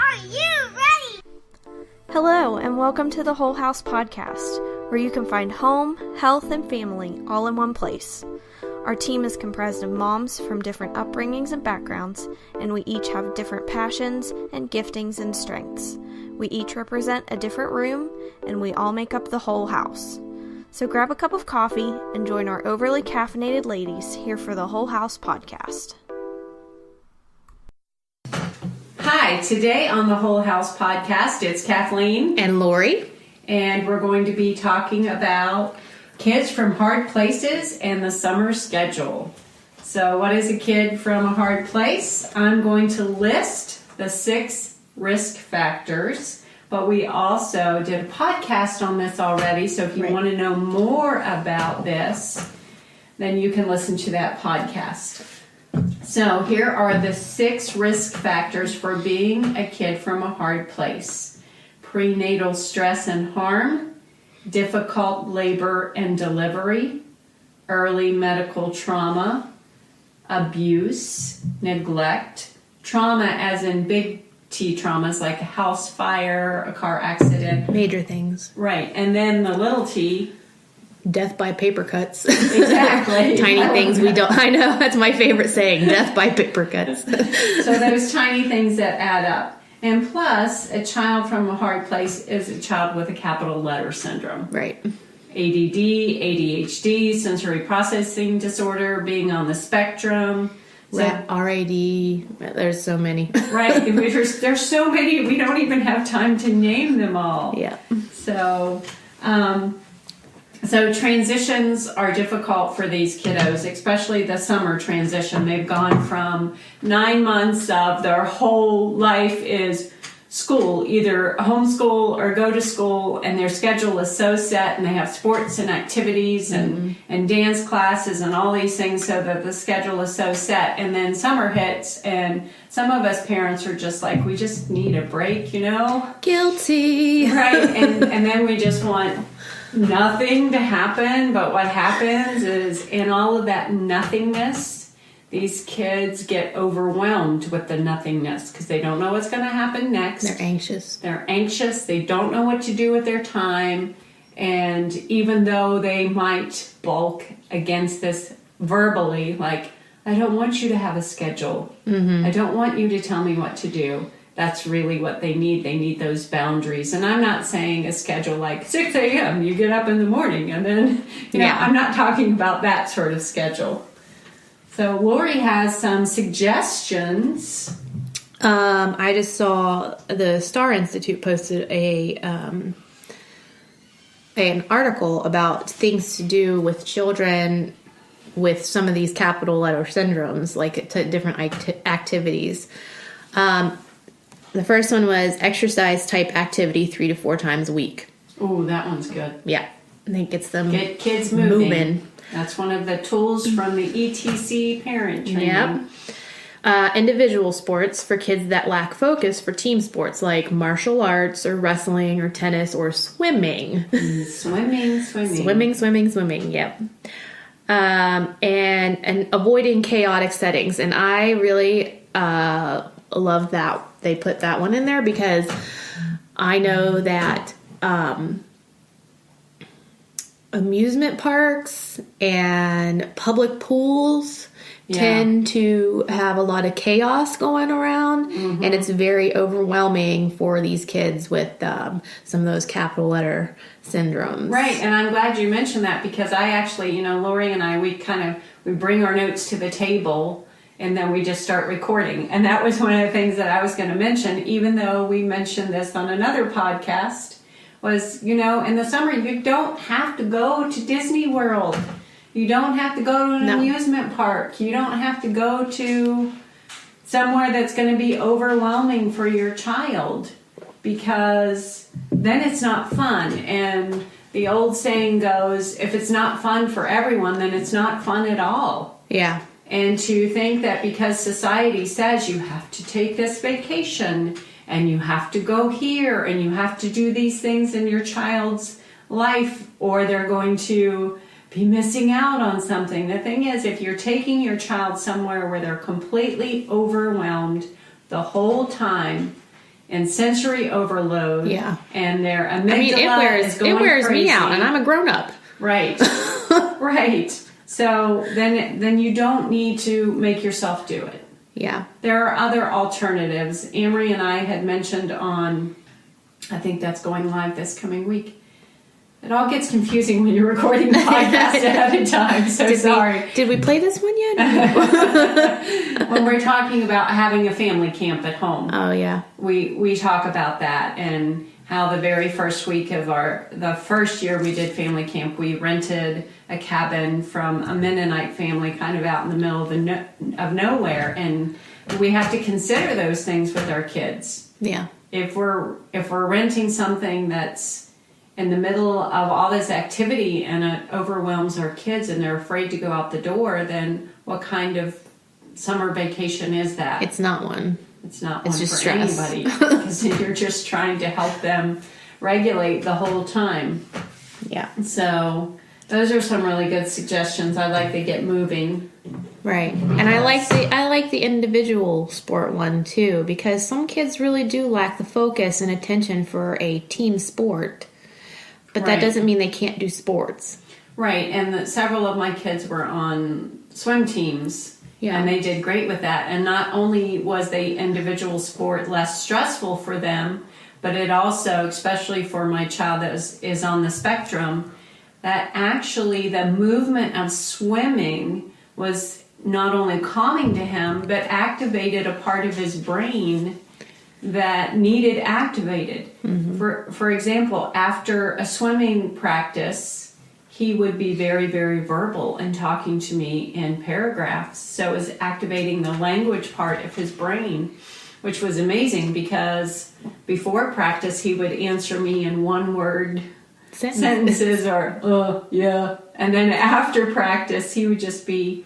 Are you ready? Hello, and welcome to the Whole House Podcast, where you can find home, health, and family all in one place. Our team is comprised of moms from different upbringings and backgrounds, and we each have different passions and giftings and strengths. We each represent a different room, and we all make up the whole house. So grab a cup of coffee and join our overly caffeinated ladies here for the Whole House Podcast. Hi, today on the Whole House Podcast, it's Kathleen and Lori, and we're going to be talking about kids from hard places and the summer schedule. So what is a kid from a hard place? I'm going to list the 6 risk factors, but we also did a podcast on this already, so if you want to know more about this, then you can listen to that podcast. So here are the 6 risk factors for being a kid from a hard place: prenatal stress and harm, difficult labor and delivery, early medical trauma, abuse, neglect, trauma as in big T traumas like a house fire, a car accident. Major things. Right. And then the little t. Death by paper cuts. Exactly. Tiny things we don't. I know, that's my favorite saying, death by paper cuts. So those tiny things that add up. And plus, a child from a hard place is a child with a capital letter syndrome. Right. ADD, ADHD, sensory processing disorder, being on the spectrum. So, RAD, there's so many. Right. There's so many, we don't even have time to name them all. Yeah. So transitions are difficult for these kiddos, especially the summer transition. They've gone from 9 months of their whole life is school, either homeschool or go to school, and their schedule is so set, and they have sports and activities and dance classes and all these things, so that the schedule is so set. And then summer hits, and some of us parents are just like, we just need a break, you know? Guilty. Right, and then we just want nothing to happen. But what happens is, in all of that nothingness, these kids get overwhelmed with the nothingness because they don't know what's going to happen next. They're anxious. They don't know what to do with their time. And even though they might balk against this verbally, like, I don't want you to have a schedule. I don't want you to tell me what to do. That's really what they need. They need those boundaries. And I'm not saying a schedule like 6 a.m., you get up in the morning, and then, I'm not talking about that sort of schedule. So Lori has some suggestions. I just saw the Star Institute posted an article about things to do with children with some of these capital letter syndromes, like to different activities. The first one was exercise type activity 3 to 4 times a week. Oh, that one's good. Yeah, I think it's them. Get kids moving. That's one of the tools from the ETC parent training. Yep. Individual sports for kids that lack focus for team sports like martial arts or wrestling or tennis or swimming. Swimming. Yep. And avoiding chaotic settings. And I really love that they put that one in there, because I know that amusement parks and public pools tend to have a lot of chaos going around, and it's very overwhelming for these kids with some of those capital letter syndromes. Right, and I'm glad you mentioned that, because I actually, Lori and I, we bring our notes to the table, and then we just start recording. And that was one of the things that I was going to mention, even though we mentioned this on another podcast, was, in the summer, you don't have to go to Disney World. You don't have to go to an amusement park. You don't have to go to somewhere that's going to be overwhelming for your child, because then it's not fun. And the old saying goes, if it's not fun for everyone, then it's not fun at all. Yeah. And to think that because society says you have to take this vacation and you have to go here and you have to do these things in your child's life, or they're going to be missing out on something. The thing is, if you're taking your child somewhere where they're completely overwhelmed the whole time, and sensory overload. Yeah. And their amygdala is going it wears crazy. me out, and I'm a grown-up. Right. Right. So then you don't need to make yourself do it. Yeah. There are other alternatives. Amory and I had mentioned on, I think that's going live this coming week. It all gets confusing when you're recording the podcast ahead of time, so sorry. Did we play this one yet? When we're talking about having a family camp at home. Oh, yeah. We talk about that and how the very first week of the first year we did family camp, we rented a cabin from a Mennonite family kind of out in the middle of nowhere, and we have to consider those things with our kids. Yeah. If we're renting something that's in the middle of all this activity and it overwhelms our kids and they're afraid to go out the door, then what kind of summer vacation is that? It's not one. It's not It's one just for stress. anybody, because you're just trying to help them regulate the whole time. Yeah. So those are some really good suggestions. I like to get moving. Right. And I like the individual sport one too, because some kids really do lack the focus and attention for a team sport. But that doesn't mean they can't do sports. Right, and several of my kids were on swim teams, and they did great with that. And not only was the individual sport less stressful for them, but it also, especially for my child that is on the spectrum, that actually the movement of swimming was not only calming to him, but activated a part of his brain that needed activated. Mm-hmm. For example, after a swimming practice, he would be very, very verbal and talking to me in paragraphs. So it was activating the language part of his brain, which was amazing, because before practice he would answer me in one-word sentences or, yeah. And then after practice he would just be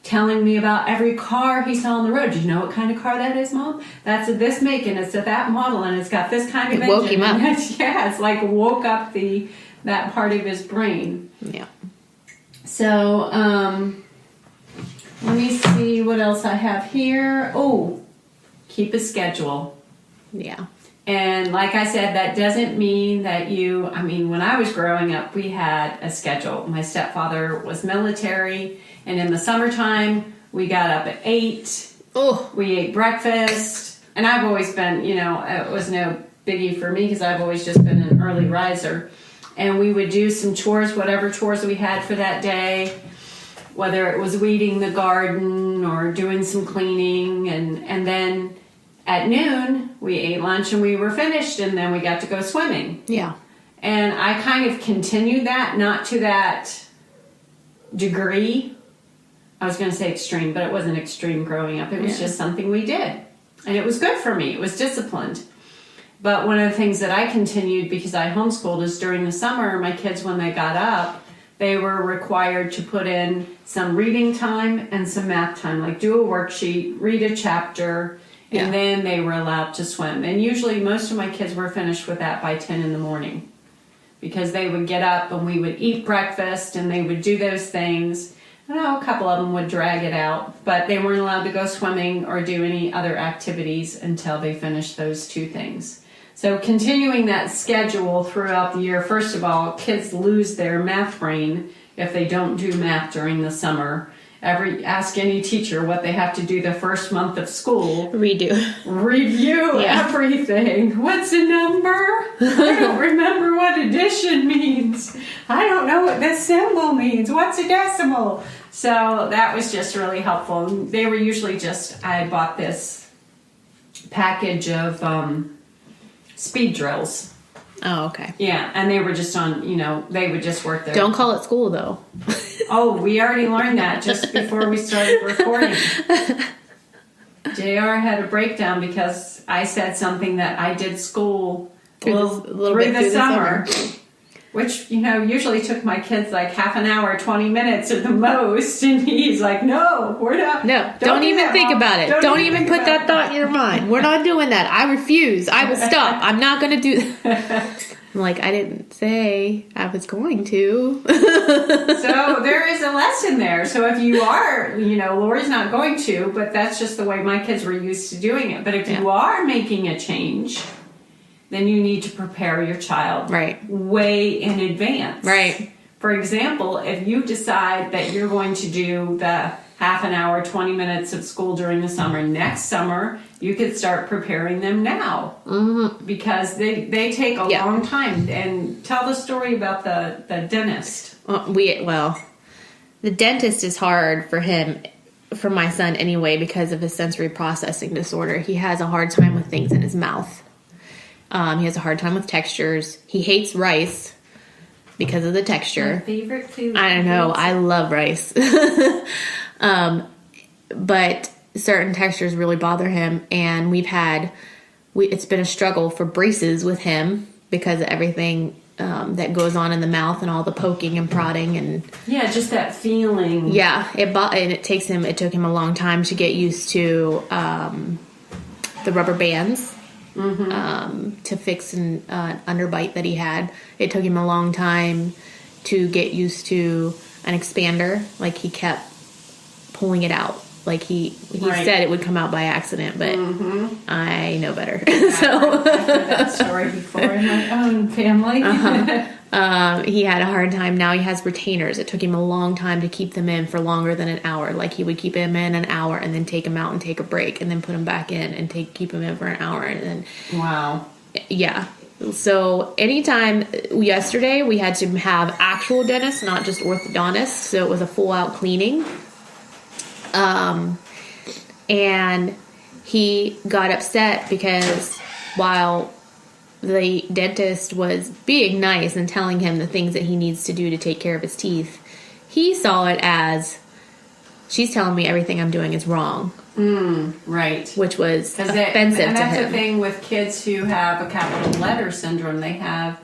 telling me about every car he saw on the road. Do you know what kind of car that is, Mom? That's at this make, and it's at that model, and it's got this kind of engine. Woke him up. Yeah, it's like woke up that part of his brain. Yeah. So, let me see what else I have here. Oh, keep a schedule. Yeah. And like I said, that doesn't mean that when I was growing up, we had a schedule. My stepfather was military, and in the summertime, we got up at 8. Oh. We ate breakfast. And I've always been, it was no biggie for me because I've always just been an early riser. And we would do some chores, whatever chores we had for that day, whether it was weeding the garden or doing some cleaning. And then at noon, we ate lunch and we were finished, and then we got to go swimming. Yeah. And I kind of continued that, not to that degree. I was going to say extreme, but it wasn't extreme growing up. It was just something we did. And it was good for me. It was disciplined. But one of the things that I continued, because I homeschooled, is during the summer, my kids, when they got up, they were required to put in some reading time and some math time, like do a worksheet, read a chapter, and then they were allowed to swim. And usually most of my kids were finished with that by 10 in the morning, because they would get up and we would eat breakfast and they would do those things. A couple of them would drag it out, but they weren't allowed to go swimming or do any other activities until they finished those two things. So continuing that schedule throughout the year, first of all, kids lose their math brain if they don't do math during the summer. Ask any teacher what they have to do the first month of school. Review everything. What's a number? I don't remember what addition means. I don't know what this symbol means. What's a decimal? So that was just really helpful. They were usually I bought this package of speed drills. Oh, okay. Yeah, and they were just on, they would just work there. Don't call it school, though. Oh, we already learned that just before we started recording. JR had a breakdown because I said something that I did school through the summer. Which, usually took my kids like half an hour, 20 minutes at the most. And he's like, no, we're not. No, don't even think about it. Don't even put that thought in your mind. We're not doing that. I refuse. I will stop. I'm not going to do that. I'm like, I didn't say I was going to. So there is a lesson there. So if you are, Lori's not going to, but that's just the way my kids were used to doing it. But if you are making a change, then you need to prepare your child way in advance. Right. For example, if you decide that you're going to do the half an hour, 20 minutes of school during the summer, next summer, you could start preparing them now. Mm-hmm. Because they take a long time. And tell the story about the dentist. The dentist is hard for him, for my son anyway, because of his sensory processing disorder. He has a hard time with things in his mouth. He has a hard time with textures. He hates rice because of the texture. My favorite food. I don't know. I love rice. But certain textures really bother him, and it's been a struggle for braces with him because of everything that goes on in the mouth and all the poking and prodding and just that feeling. It took him a long time to get used to the rubber bands. Mm-hmm. To fix an underbite that he had. It took him a long time to get used to an expander. Like, he kept pulling it out. Like, he said it would come out by accident, but I know better. So I've heard that story before in my own family. He had a hard time. Now he has retainers. It took him a long time to keep them in for longer than an hour. Like, he would keep him in an hour and then take him out and take a break and then put him back in and keep him in for an hour. And then, wow. Yeah. So yesterday we had to have actual dentists, not just orthodontists. So it was a full out cleaning. And he got upset because while the dentist was being nice and telling him the things that he needs to do to take care of his teeth, he saw it as, she's telling me everything I'm doing is wrong. Right. Which was offensive to him. And that's the thing with kids who have a capital letter syndrome. They have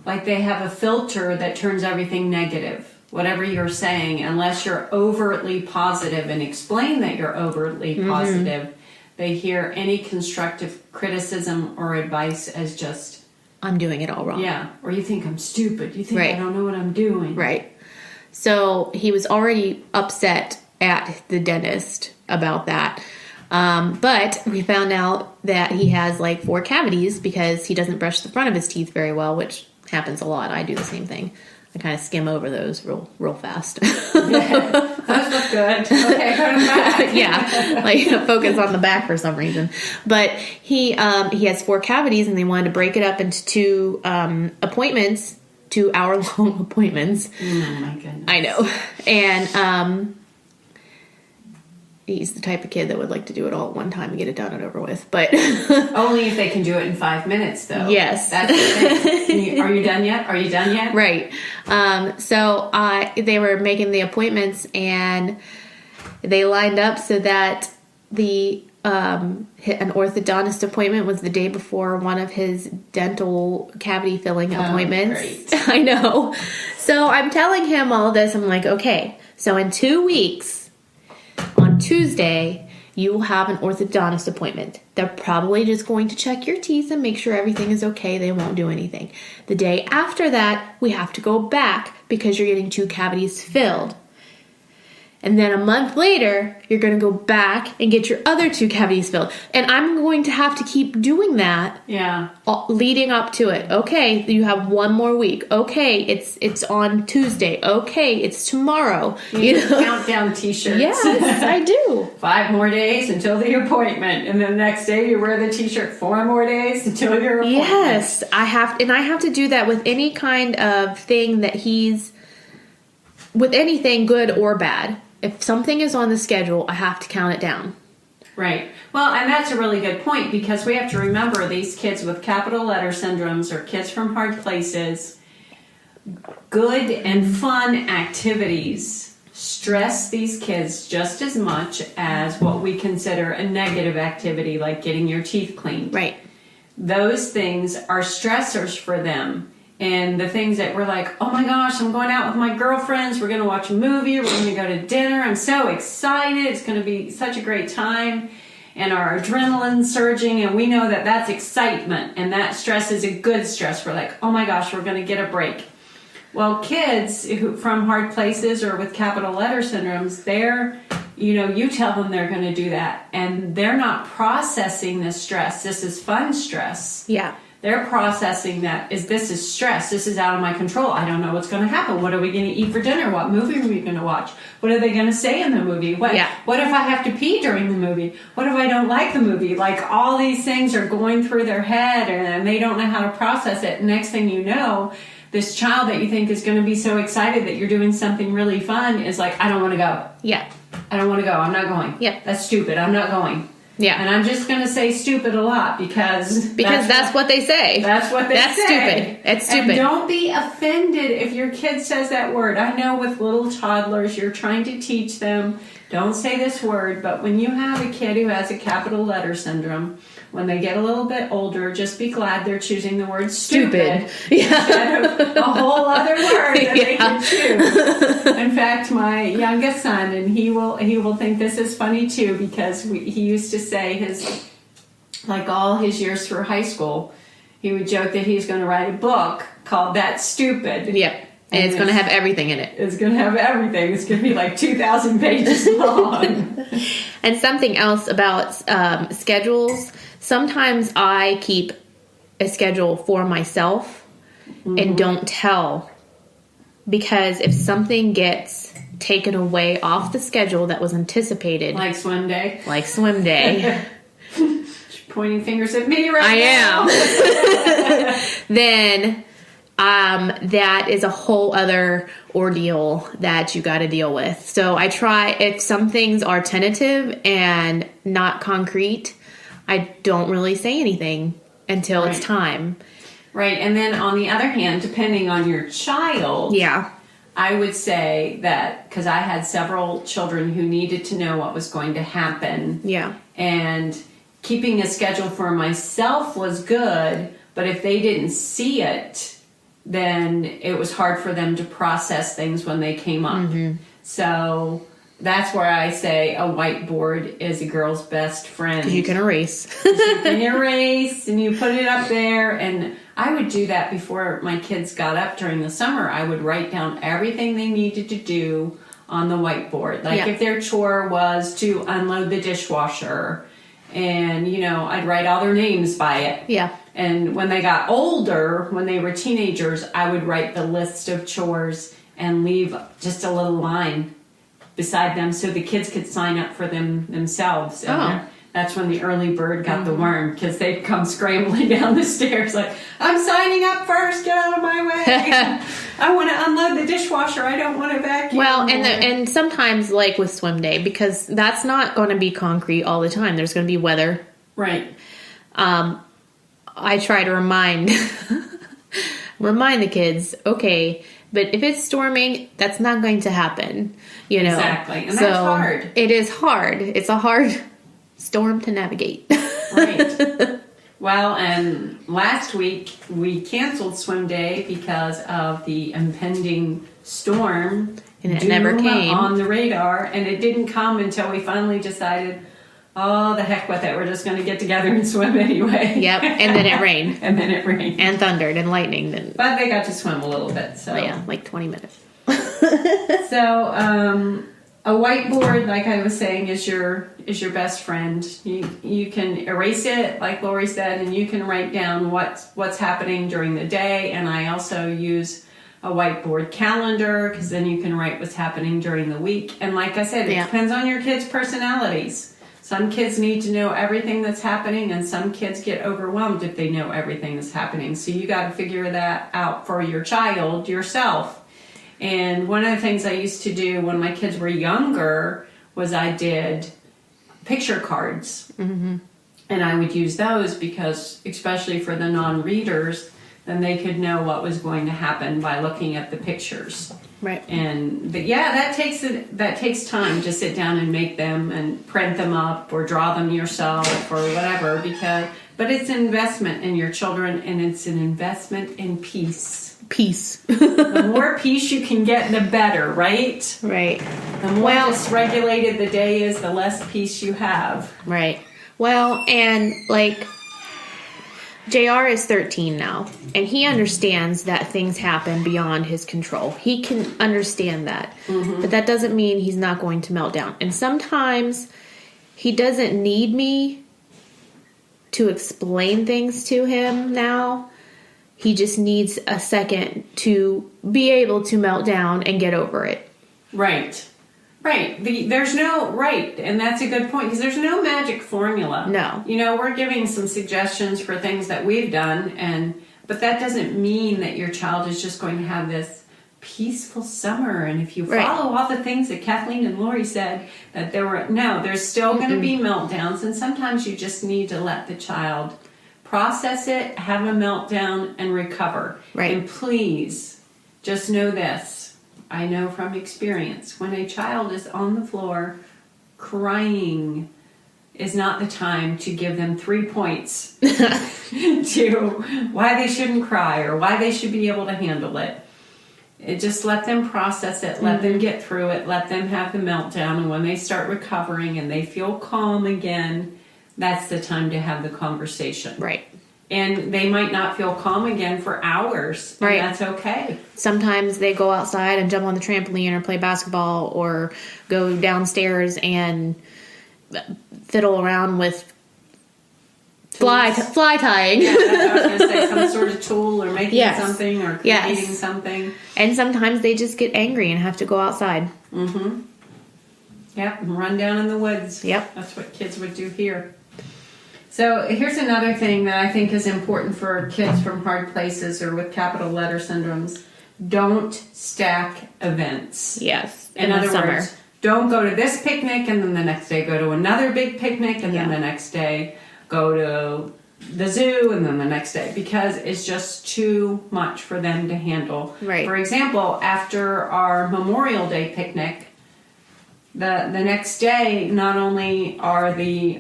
a filter that turns everything negative. Whatever you're saying, unless you're overtly positive and explain that you're overtly positive, they hear any constructive criticism or advice as just, I'm doing it all wrong. Yeah. Or you think I'm stupid. You think I don't know what I'm doing. Right. So he was already upset at the dentist about that. But we found out that he has 4 cavities because he doesn't brush the front of his teeth very well, which happens a lot. I do the same thing. I kind of skim over those real fast. Those look good. Okay, put them back. Focus on the back for some reason. But he has 4 cavities, and they wanted to break it up into 2 appointments, 2 hour-long appointments. Oh my goodness! I know, and he's the type of kid that would like to do it all at one time and get it done and over with. But only if they can do it in 5 minutes, though. Yes. That's the thing. Are you done yet? Are you done yet? Right. So they were making the appointments, and they lined up so that an orthodontist appointment was the day before one of his dental cavity filling appointments. Great. I know. So I'm telling him all this. I'm like, okay, so in 2 weeks, on Tuesday, you will have an orthodontist appointment. They're probably just going to check your teeth and make sure everything is okay. They won't do anything. The day after that, we have to go back because you're getting 2 cavities filled. And then a month later, you're going to go back and get your other 2 cavities filled. And I'm going to have to keep doing that. Yeah. Leading up to it. Okay, you have 1 more week. Okay, it's on Tuesday. Okay, it's tomorrow. You know? Countdown t-shirts. Yes, I do. 5 more days until the appointment. And then the next day you wear the t-shirt. 4 more days until your appointment. Yes, I have to do that with any kind of thing that with anything good or bad. If something is on the schedule, I have to count it down. Right. Well, and that's a really good point, because we have to remember these kids with capital letter syndromes or kids from hard places, good and fun activities stress these kids just as much as what we consider a negative activity, like getting your teeth cleaned. Right. Those things are stressors for them. And the things that we're like, oh my gosh, I'm going out with my girlfriends. We're going to watch a movie. We're going to go to dinner. I'm so excited. It's going to be such a great time. and our adrenaline surging, and we know that that's excitement, and that stress is a good stress. We're like, oh my gosh, we're going to get a break. Well, kids who from hard places or with capital letter syndromes, you tell them they're going to do that, and they're not processing this stress. This is fun stress. Yeah. They're processing this is stress. This is out of my control. I don't know what's going to happen. What are we going to eat for dinner? What movie are we going to watch? What are they going to say in the movie? What if I have to pee during the movie? What if I don't like the movie? Like, all these things are going through their head, and they don't know how to process it. Next thing you know, this child that you think is going to be so excited that you're doing something really fun is like, I don't want to go. Yeah. I don't want to go. I'm not going. Yeah. That's stupid. I'm not going. Yeah. And I'm just going to say stupid a lot because that's what they say. That's what they say. That's stupid. It's stupid. And don't be offended if your kid says that word. I know with little toddlers, you're trying to teach them, don't say this word, but when you have a kid who has a capital letter syndrome, when they get a little bit older, just be glad they're choosing the word stupid. Instead of a whole other word that they can choose. In fact, my youngest son, and he will think this is funny too, because he used to say all his years through high school, he would joke that he's going to write a book called That's Stupid. Yep. And it's going to have everything in it. It's going to have everything. It's going to be like 2,000 pages long. And something else about schedules. Sometimes I keep a schedule for myself and don't tell. Because if something gets taken away off the schedule that was anticipated. Like swim day. Pointing fingers at me right now. I am. Then that is a whole other ordeal that you got to deal with. So I try, if some things are tentative and not concrete, I don't really say anything until it's time. Right. And then on the other hand, depending on your child, I would say that, because I had several children who needed to know what was going to happen. Yeah. And keeping a schedule for myself was good, but if they didn't see it, then it was hard for them to process things when they came up. Mm-hmm. So that's where I say a whiteboard is a girl's best friend. 'Cause you can erase. You can erase, and you put it up there. And I would do that before my kids got up during the summer. I would write down everything they needed to do on the whiteboard. Like if their chore was to unload the dishwasher, and, I'd write all their names by it. Yeah. And when they got older, when they were teenagers, I would write the list of chores and leave just a little line beside them so the kids could sign up for them themselves. And that's when the early bird got the worm, because they'd come scrambling down the stairs like, I'm signing up first, get out of my way. I want to unload the dishwasher, I don't want to vacuum. Well, and sometimes, like with swim day, because that's not going to be concrete all the time. There's going to be weather. Right. I try to remind the kids, okay, but if it's storming, that's not going to happen. Exactly. And that's hard. It is hard. It's a hard storm to navigate. Right. Well, and last week we canceled swim day because of the impending storm. And it never came. On the radar, and it didn't come until we finally decided, oh, the heck with it. We're just going to get together and swim anyway. Yep. And then it rained. And thundered and lightninged. But they got to swim a little bit. So like 20 minutes. So a whiteboard, like I was saying, is your best friend. You can erase it, like Lori said, and you can write down what's happening during the day. And I also use a whiteboard calendar, because then you can write what's happening during the week. And like I said, it depends on your kids' personalities. Some kids need to know everything that's happening, and some kids get overwhelmed if they know everything that's happening. So you got to figure that out for your child yourself. And one of the things I used to do when my kids were younger was I did picture cards. Mm-hmm. And I would use those because, especially for the non-readers, then they could know what was going to happen by looking at the pictures. Right. And that takes time to sit down and make them and print them up or draw them yourself or whatever, but it's an investment in your children, and it's an investment in peace. The more peace you can get, the better, right? Right. The more dysregulated the day is, the less peace you have. Right. Well, and like JR is 13 now, and he understands that things happen beyond his control. He can understand that. But that doesn't mean he's not going to melt down. And sometimes he doesn't need me to explain things to him now. He just needs a second to be able to melt down and get over it. Right. There's no right, and that's a good point, because there's no magic formula. No. We're giving some suggestions for things that we've done, but that doesn't mean that your child is just going to have this peaceful summer. And if you follow all the things that Kathleen and Lori said, that there's still going to be meltdowns, and sometimes you just need to let the child process it, have a meltdown, and recover. Right. And please, just know this. I know from experience, when a child is on the floor crying is not the time to give them 3 points to why they shouldn't cry or why they should be able to handle it. Just let them process it, let them get through it, let them have the meltdown, and when they start recovering and they feel calm again, that's the time to have the conversation. Right. And they might not feel calm again for hours. And right. That's okay. Sometimes they go outside and jump on the trampoline or play basketball or go downstairs and fiddle around with fly tying. Yeah, that's what I was going to say. Some sort of tool or making something or creating something. And sometimes they just get angry and have to go outside. Mm-hmm. Yep, and run down in the woods. Yep. That's what kids would do here. So here's another thing that I think is important for kids from hard places or with capital letter syndromes. Don't stack events. Yes. In other words, don't go to this picnic and then the next day go to another big picnic and then the next day go to the zoo and then the next day, because it's just too much for them to handle. Right. For example, after our Memorial Day picnic, the next day, not only are the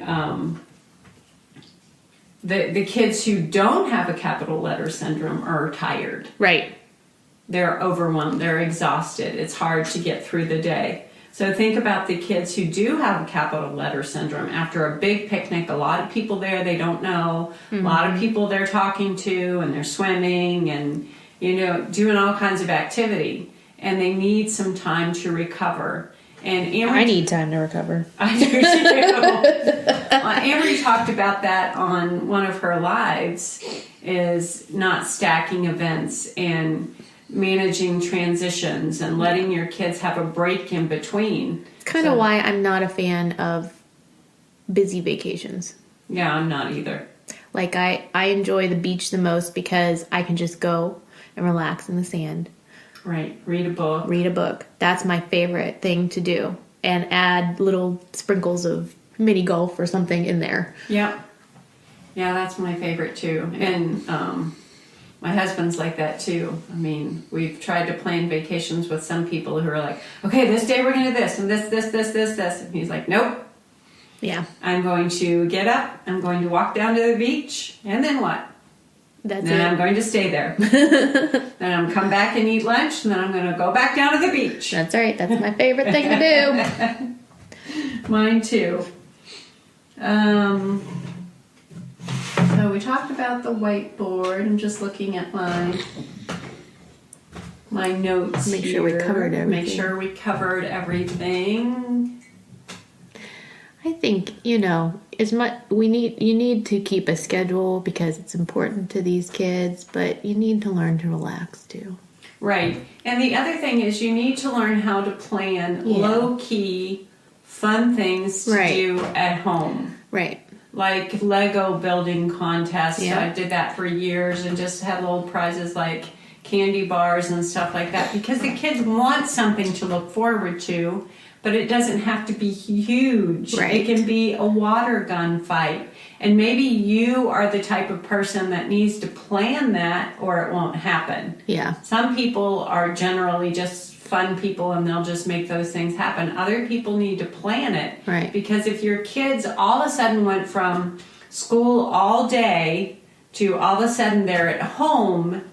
kids who don't have a capital letter syndrome are tired. Right. They're overwhelmed. They're exhausted. It's hard to get through the day. So think about the kids who do have a capital letter syndrome. After a big picnic, a lot of people there they don't know. A lot of people they're talking to, and they're swimming and, doing all kinds of activity. And they need some time to recover. And Amory, I need time to recover. I do too. Amory talked about that on one of her lives, is not stacking events and managing transitions and letting your kids have a break in between. It's kind of why I'm not a fan of busy vacations. Yeah, I'm not either. Like I enjoy the beach the most because I can just go and relax in the sand. Right. Read a book. Read a book. That's my favorite thing to do. And add little sprinkles of mini golf or something in there. Yep. Yeah, that's my favorite too. And my husband's like that too. I mean, we've tried to plan vacations with some people who are like, okay, this day we're going to do this and this. And he's like, nope. Yeah. I'm going to get up. I'm going to walk down to the beach. And then what? Then I'm going to stay there. Then I'm going to come back and eat lunch. And then I'm going to go back down to the beach. That's right. That's my favorite thing to do. Mine too. So we talked about the whiteboard. I'm just looking at my notes. Make sure we covered everything. Make sure we covered everything. I think, as much you need to keep a schedule because it's important to these kids, but you need to learn to relax too. Right. And the other thing is you need to learn how to plan low-key fun things to do at home. Right. Like Lego building contests. Yeah. I did that for years and just had little prizes like candy bars and stuff like that, because the kids want something to look forward to, but it doesn't have to be huge. Right. It can be a water gun fight. And maybe you are the type of person that needs to plan that or it won't happen. Yeah. Some people are generally just fun people and they'll just make those things happen. Other people need to plan it. Right. Because if your kids all of a sudden went from school all day to all of a sudden they're at home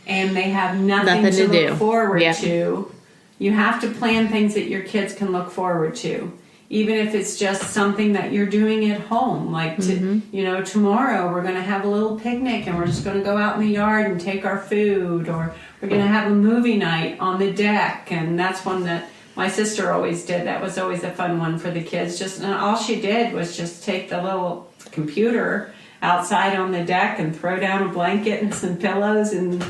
and they have nothing to look forward to, you have to plan things that your kids can look forward to. even if it's just something that you're doing at home. Like, tomorrow we're going to have a little picnic and we're just going to go out in the yard and take our food, or we're going to have a movie night on the deck. And that's one that my sister always did. That was always a fun one for the kids. And all she did was just take the little computer outside on the deck and throw down a blanket and some pillows and,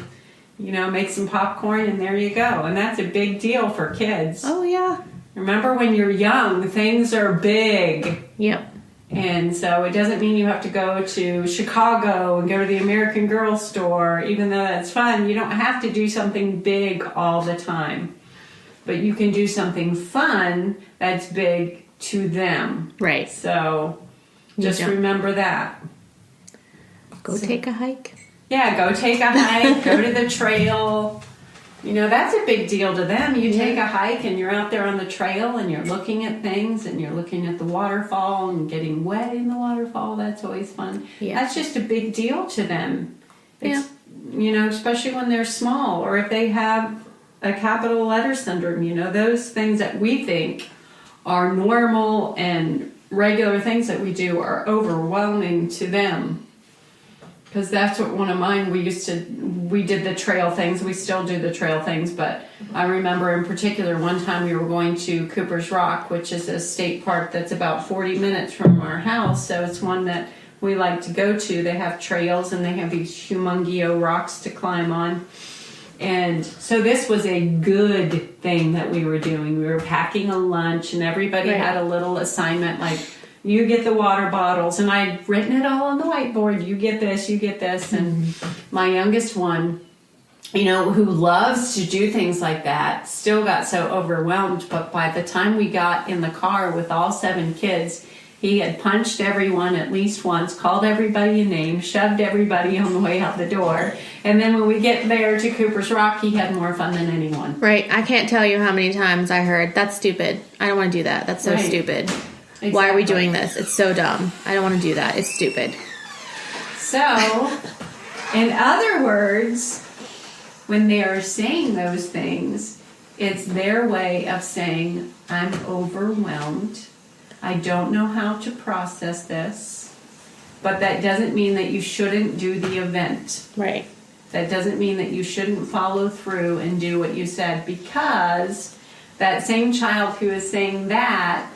make some popcorn, and there you go. And that's a big deal for kids. Oh, yeah. Remember, when you're young, things are big. Yep. And so it doesn't mean you have to go to Chicago and go to the American Girl store. Even though that's fun, you don't have to do something big all the time. But you can do something fun that's big to them. Right. So just remember that. Go take a hike. Yeah, go take a hike, go to the trail. That's a big deal to them. You take a hike and you're out there on the trail and you're looking at things and you're looking at the waterfall and getting wet in the waterfall. That's always fun. Yeah. That's just a big deal to them. It's, especially when they're small, or if they have a capital letter syndrome, those things that we think are normal and regular things that we do are overwhelming to them. Because that's what one of mine, we did the trail things. We still do the trail things, but I remember in particular one time we were going to Cooper's Rock, which is a state park that's about 40 minutes from our house. So it's one that we like to go to. They have trails and they have these humongous rocks to climb on. And so this was a good thing that we were doing. We were packing a lunch and everybody had a little assignment, like, you get the water bottles, and I'd written it all on the whiteboard. You get this, you get this. And my youngest one, who loves to do things like that, still got so overwhelmed. But by the time we got in the car with all 7 kids, he had punched everyone at least once, called everybody a name, shoved everybody on the way out the door. And then when we get there to Cooper's Rock, he had more fun than anyone. Right. I can't tell you how many times I heard, that's stupid. I don't want to do that. That's so stupid. Exactly. Why are we doing this? It's so dumb. I don't want to do that. It's stupid. So, in other words, when they are saying those things, it's their way of saying, I'm overwhelmed. I don't know how to process this. But that doesn't mean that you shouldn't do the event. Right. That doesn't mean that you shouldn't follow through and do what you said, because that same child who is saying that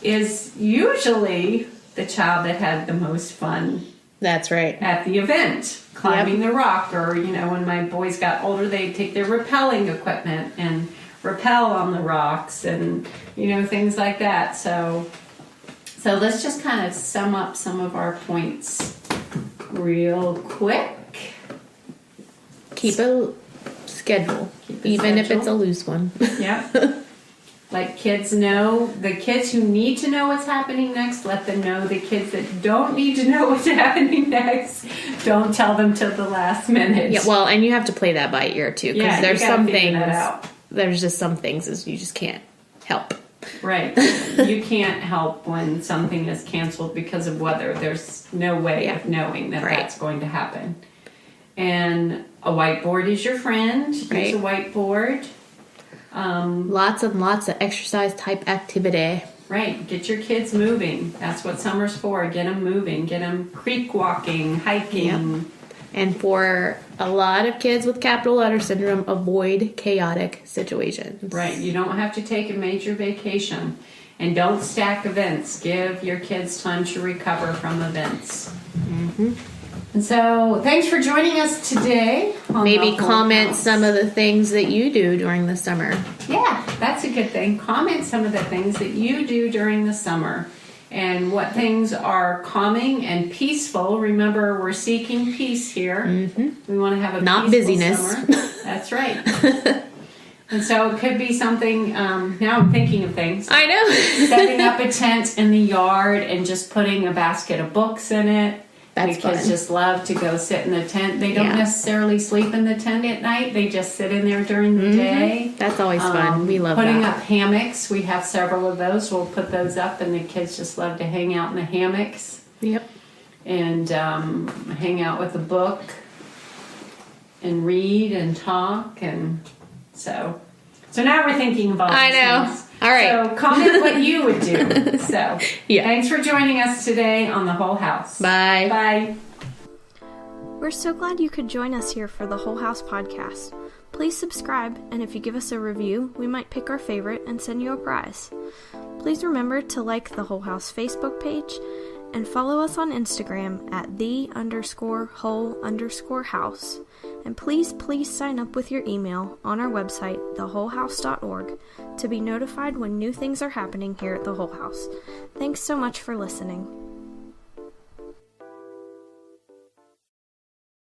is usually the child that had the most fun. That's right. At the event, climbing the rock, or, when my boys got older, they'd take their rappelling equipment and rappel on the rocks and, things like that. So let's just kind of sum up some of our points real quick. Keep a schedule, even if it's a loose one. Yeah. Like, kids know, the kids who need to know what's happening next, let them know. The kids that don't need to know what's happening next, don't tell them till the last minute. Yeah, well, and you have to play that by ear, too. Because there's some things is you just can't help. Right. You can't help when something is canceled because of weather. There's no way of knowing that that's going to happen. And a whiteboard is your friend. Use a whiteboard. Lots and lots of exercise type activity. Right. Get your kids moving. That's what summer's for. Get them moving. Get them creek walking, hiking. Yep. And for a lot of kids with capital letter syndrome, avoid chaotic situations. Right. You don't have to take a major vacation. And don't stack events. Give your kids time to recover from events. Mm-hmm. And so, thanks for joining us today. Maybe comment some of the things that you do during the summer. Yeah, that's a good thing. Comment some of the things that you do during the summer and what things are calming and peaceful. Remember, we're seeking peace here. Mm-hmm. We want to have a not peaceful busyness. Summer. That's right. And so it could be something, now I'm thinking of things. I know. Setting up a tent in the yard and just putting a basket of books in it. That's the kids just love to go sit in the tent. They don't necessarily sleep in the tent at night. They just sit in there during the day. That's always fun. We love putting that. Up hammocks. We have several of those. We'll put those up, and the kids just love to hang out in the hammocks. Yep. And hang out with a book and read and talk. And so now we're thinking of all these things. All right. So comment what you would do. So Yeah. thanks for joining us today on The Whole House. Bye. Bye. We're so glad you could join us here for the Whole House podcast. Please subscribe, and if you give us a review, we might pick our favorite and send you a prize. Please remember to like the Whole House Facebook page and follow us on Instagram at _whole_house. And please sign up with your email on our website, thewholehouse.org, to be notified when new things are happening here at the Whole House. Thanks so much for listening.